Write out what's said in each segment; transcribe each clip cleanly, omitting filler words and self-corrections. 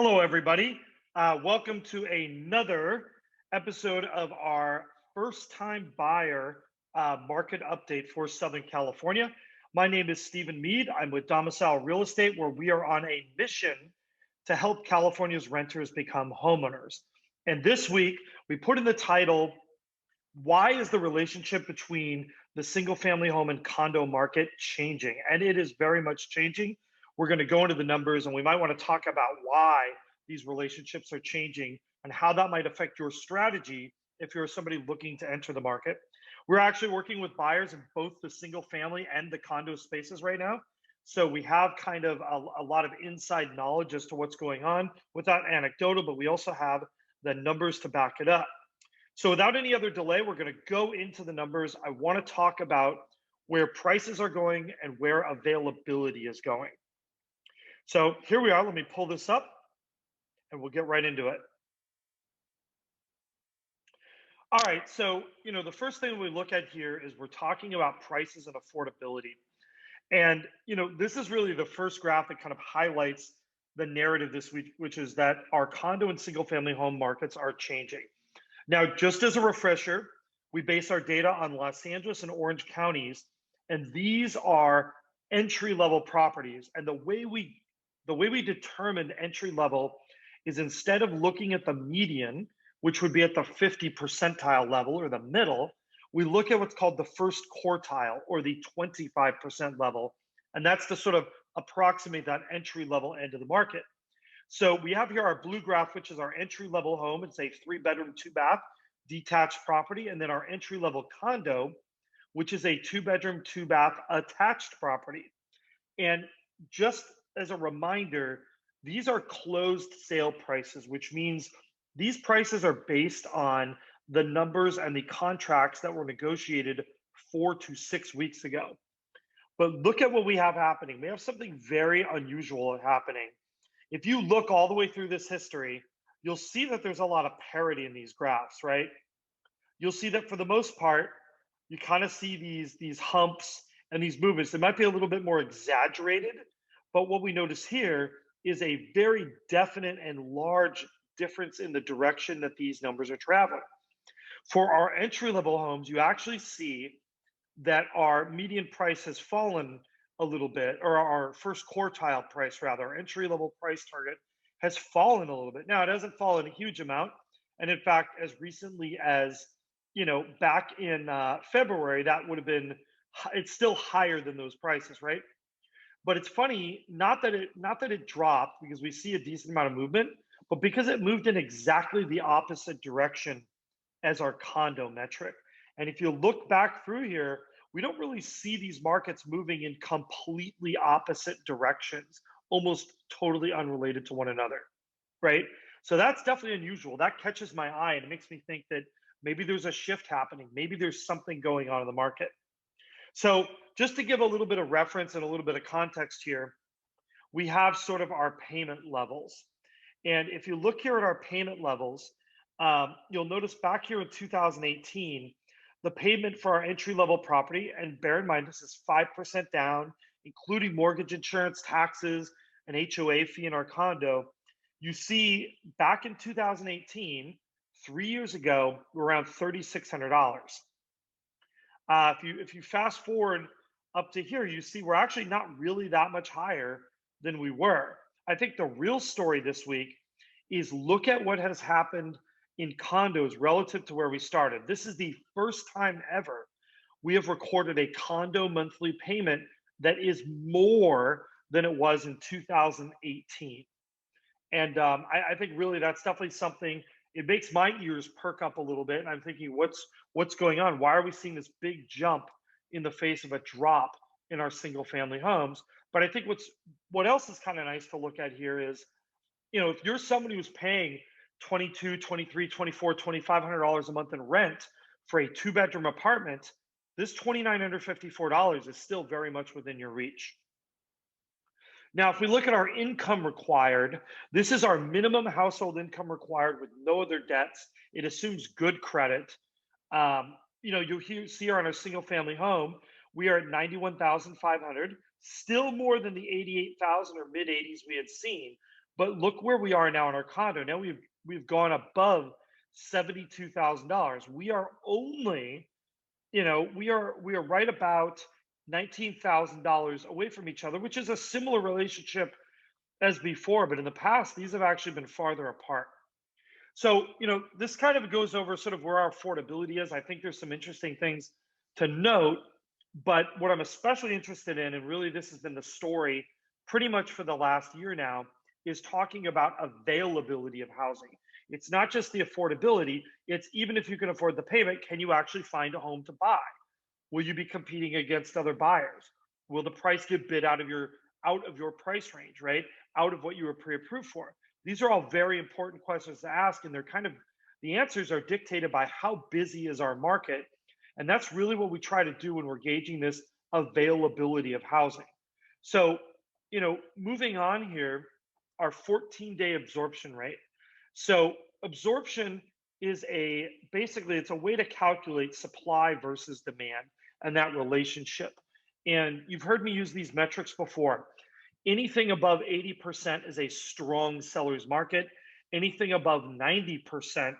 Hello, everybody. Welcome to another episode of our first time buyer market update for Southern California. My name is Stephen Mead. I'm with Domicile Real Estate, where we are on a mission to help California's renters become homeowners. And this week, we put in the title, Why is the relationship between the single family home and condo market changing? And it is very much changing. We're going to go into the numbers and we might want to talk about why these relationships are changing and how that might affect your strategy if you're somebody looking to enter the market. We're actually working with buyers in both the single family and the condo spaces right now. So we have kind of a lot of inside knowledge as to what's going on without anecdotal, but we also have the numbers to back it up. So without any other delay, we're going to go into the numbers. I want to talk about where prices are going and where availability is going. So here we are. Let me pull this up and we'll get right into it. All right. So, the first thing we look at here is we're talking about prices and affordability. And, this is really the first graph that kind of highlights the narrative this week, which is that our condo and single family home markets are changing. Now, just as a refresher, we base our data on Los Angeles and Orange counties, and these are entry-level properties. And the way we determine entry level is instead of looking at the median, which would be at the 50 percentile level or the middle, we look at what's called the first quartile or the 25% level. And that's to sort of approximate that entry level end of the market. So we have here our blue graph, which is our entry level home. It's a 3-bedroom, 2-bath detached property. And then our entry level condo, which is a 2-bedroom, 2-bath attached property. And just as a reminder, these are closed sale prices, which means these prices are based on the numbers and the contracts that were negotiated 4 to 6 weeks ago. But look at what we have happening. We have something very unusual happening. If you look all the way through this history, you'll see that there's a lot of parity in these graphs, right? You'll see that for the most part, you kind of see these humps and these movements. They might be a little bit more exaggerated, but what we notice here is a very definite and large difference in the direction that these numbers are traveling. For our entry-level homes, you actually see that our median price has fallen a little bit, or our first quartile price, rather, our entry-level price target has fallen a little bit. Now, it hasn't fallen a huge amount. And in fact, as recently as, back in February, that would have been, it's still higher than those prices, right? But it's funny, not that it dropped because we see a decent amount of movement, but because it moved in exactly the opposite direction as our condo metric. And if you look back through here, we don't really see these markets moving in completely opposite directions, almost totally unrelated to one another, right? So that's definitely unusual. That catches my eye and it makes me think that maybe there's a shift happening. Maybe there's something going on in the market. So just to give a little bit of reference and a little bit of context here, we have sort of our payment levels. And if you look here at our payment levels, you'll notice back here in 2018, the payment for our entry-level property, and bear in mind, this is 5% down, including mortgage insurance, taxes, an HOA fee in our condo. You see back in 2018, 3 years ago, we were around $3,600. If you fast forward up to here, you see we're actually not really that much higher than we were. I think the real story this week is look at what has happened in condos relative to where we started. This is the first time ever we have recorded a condo monthly payment that is more than it was in 2018. And I think really that's definitely something, it makes my ears perk up a little bit. And I'm thinking, what's going on? Why are we seeing this big jump in the face of a drop in our single family homes? But I think what else is kind of nice to look at here is, if you're somebody who's paying $2,200, $2,300, $2,400, $2,500 a month in rent for a 2-bedroom apartment, this $2,954 is still very much within your reach. Now, if we look at our income required, this is our minimum household income required with no other debts. It assumes good credit. You'll see here on our single family home, we are at $91,500, still more than the $88,000 or mid 80s we had seen. But look where we are now in our condo. Now we've gone above $72,000. We are only, we are right about $19,000 away from each other, which is a similar relationship as before. But in the past, these have actually been farther apart. So, this kind of goes over sort of where our affordability is. I think there's some interesting things to note, but what I'm especially interested in, and really this has been the story pretty much for the last year now, is talking about availability of housing. It's not just the affordability, it's even if you can afford the payment, can you actually find a home to buy? Will you be competing against other buyers? Will the price get bid out of your price range, right? Out of what you were pre-approved for? These are all very important questions to ask, and they're kind of the answers are dictated by how busy is our market. And that's really what we try to do when we're gauging this availability of housing. So, moving on here, our 14-day absorption rate. So, absorption is basically it's a way to calculate supply versus demand and that relationship. And you've heard me use these metrics before. Anything above 80% is a strong seller's market. Anything above 90%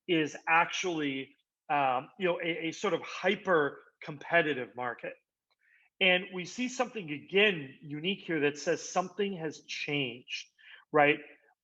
is actually, a sort of hyper competitive market. And we see something again unique here that says something has changed, right?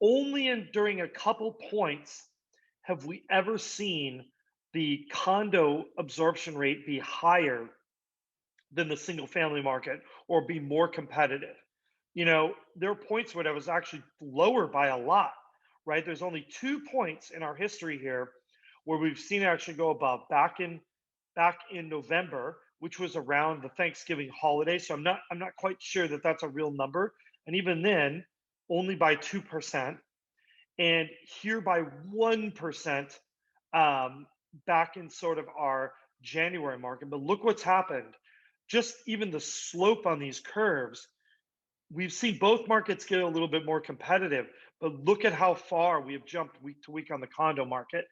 Only during a couple points have we ever seen the condo absorption rate be higher than the single family market or be more competitive. There are points where it was actually lower by a lot, right? There's only 2 points in our history here where we've seen it actually go above back in November, which was around the Thanksgiving holiday. So I'm not quite sure that that's a real number. And even then, only by 2%, and here by 1%, back in sort of our January market. But look what's happened. Just even the slope on these curves, we've seen both markets get a little bit more competitive, but look at how far we have jumped week to week on the condo market.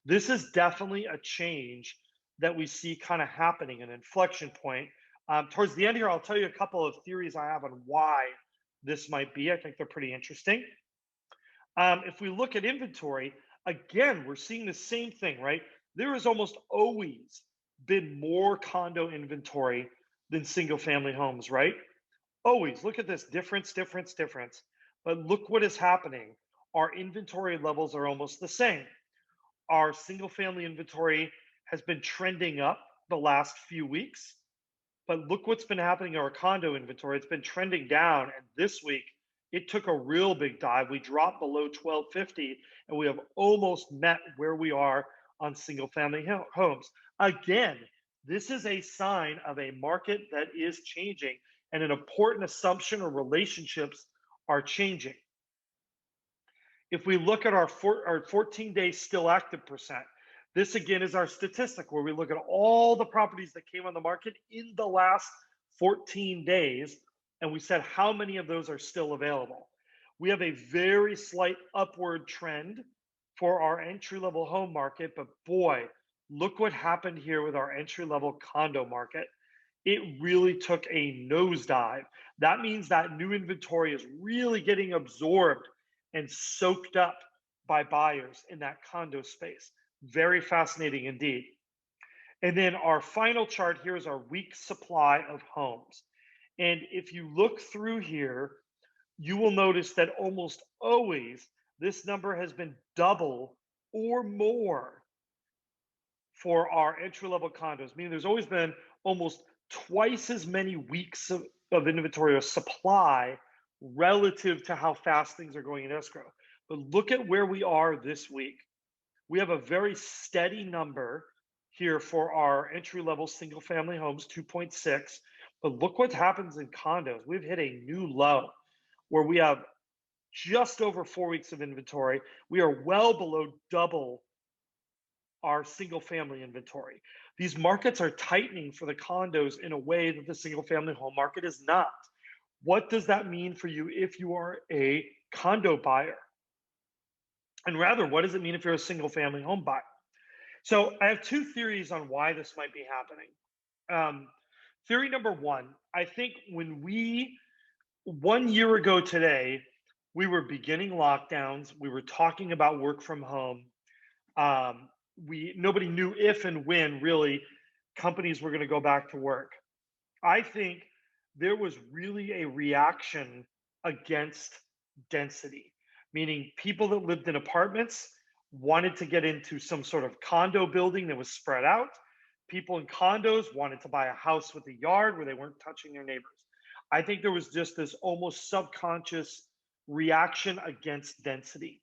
This is definitely a change that we see kind of happening, an inflection point. Towards the end here, I'll tell you a couple of theories I have on why this might be. I think they're pretty interesting. If we look at inventory, again, we're seeing the same thing, right? There has almost always been more condo inventory than single family homes, right? Always. Look at this difference, difference, difference. But look what is happening. Our inventory levels are almost the same. Our single family inventory has been trending up the last few weeks. But look what's been happening in our condo inventory. It's been trending down. And this week, it took a real big dive. We dropped below 1250, and we have almost met where we are on single family homes. Again, this is a sign of a market that is changing, and an important assumption or relationships are changing. If we look at our 14-day still active percent, this again is our statistic where we look at all the properties that came on the market in the last 14 days, and we said how many of those are still available. We have a very slight upward trend for our entry level home market, but boy, look what happened here with our entry level condo market. It really took a nosedive. That means that new inventory is really getting absorbed and soaked up by buyers in that condo space. Very fascinating indeed. And then our final chart here is our week supply of homes. And if you look through here, you will notice that almost always this number has been double or more for our entry level condos, meaning there's always been almost twice as many weeks of inventory or supply relative to how fast things are going in escrow. But look at where we are this week. We have a very steady number here for our entry level single family homes, 2.6. But look what happens in condos. We've hit a new low where we have just over 4 weeks of inventory. We are well below double our single family inventory. These markets are tightening for the condos in a way that the single family home market is not. What does that mean for you if you are a condo buyer? And rather, what does it mean if you're a single family home buyer? So I have two theories on why this might be happening. Theory number one, I think when 1 year ago today, we were beginning lockdowns. We were talking about work from home. Um, we Nobody knew if and when really companies were going to go back to work. I think there was really a reaction against density, meaning people that lived in apartments wanted to get into some sort of condo building that was spread out. People in condos wanted to buy a house with a yard where they weren't touching their neighbors. I think there was just this almost subconscious reaction against density.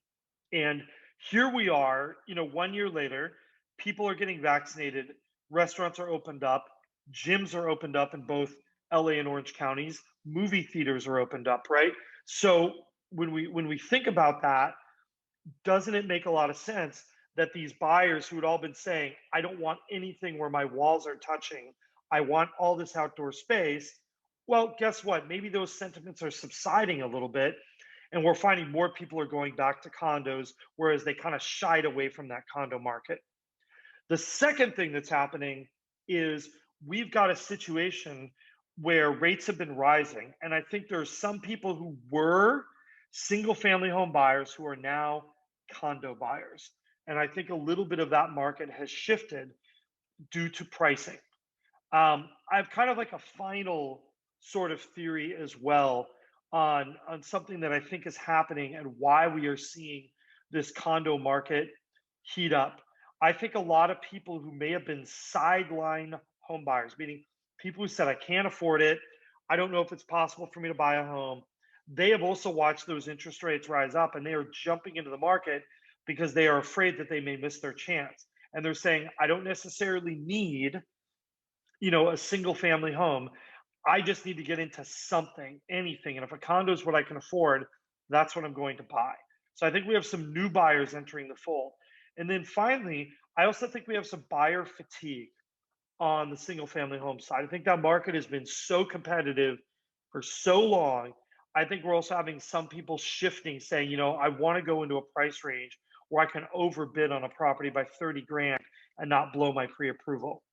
And here we are, 1 year later, people are getting vaccinated, restaurants are opened up, gyms are opened up in both LA and Orange counties, movie theaters are opened up, right? So when we think about that, doesn't it make a lot of sense that these buyers who had all been saying, I don't want anything where my walls are touching, I want all this outdoor space? Well, guess what? Maybe those sentiments are subsiding a little bit, and we're finding more people are going back to condos, whereas they kind of shied away from that condo market. The second thing that's happening is we've got a situation where rates have been rising. And I think there are some people who were single family home buyers who are now condo buyers. And I think a little bit of that market has shifted due to pricing. I have kind of like a final sort of theory as well on something that I think is happening and why we are seeing this condo market heat up. I think a lot of people who may have been sideline home buyers, meaning people who said, I can't afford it, I don't know if it's possible for me to buy a home, they have also watched those interest rates rise up and they are jumping into the market because they are afraid that they may miss their chance. And they're saying, I don't necessarily need a single family home. I just need to get into something, anything. And if a condo is what I can afford, that's what I'm going to buy. So I think we have some new buyers entering the fold. And then finally, I also think we have some buyer fatigue on the single family home side. I think that market has been so competitive for so long. I think we're also having some people shifting, saying, I want to go into a price range where I can overbid on a property by 30 grand and not blow my pre approval.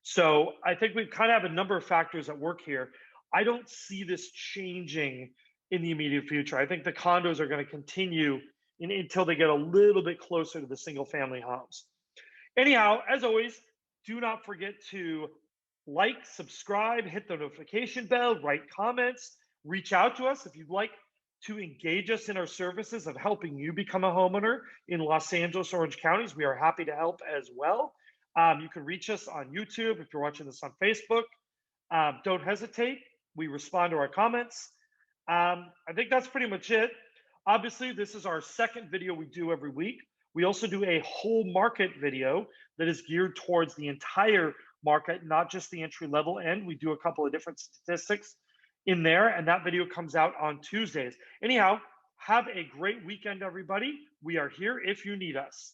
So I think we kind of have a number of factors at work here. I don't see this changing in the immediate future. I think the condos are going to continue until they get a little bit closer to the single family homes. Anyhow, as always, do not forget to like, subscribe, hit the notification bell, write comments, reach out to us if you'd like to engage us in our services of helping you become a homeowner in Los Angeles, Orange counties. We are happy to help as well. You can reach us on YouTube if you're watching this on Facebook. Don't hesitate. We respond to our comments. I think that's pretty much it. Obviously, this is our second video we do every week. We also do a whole market video that is geared towards the entire market, not just the entry level end. We do a couple of different statistics in there, and that video comes out on Tuesdays. Anyhow, have a great weekend, everybody. We are here if you need us.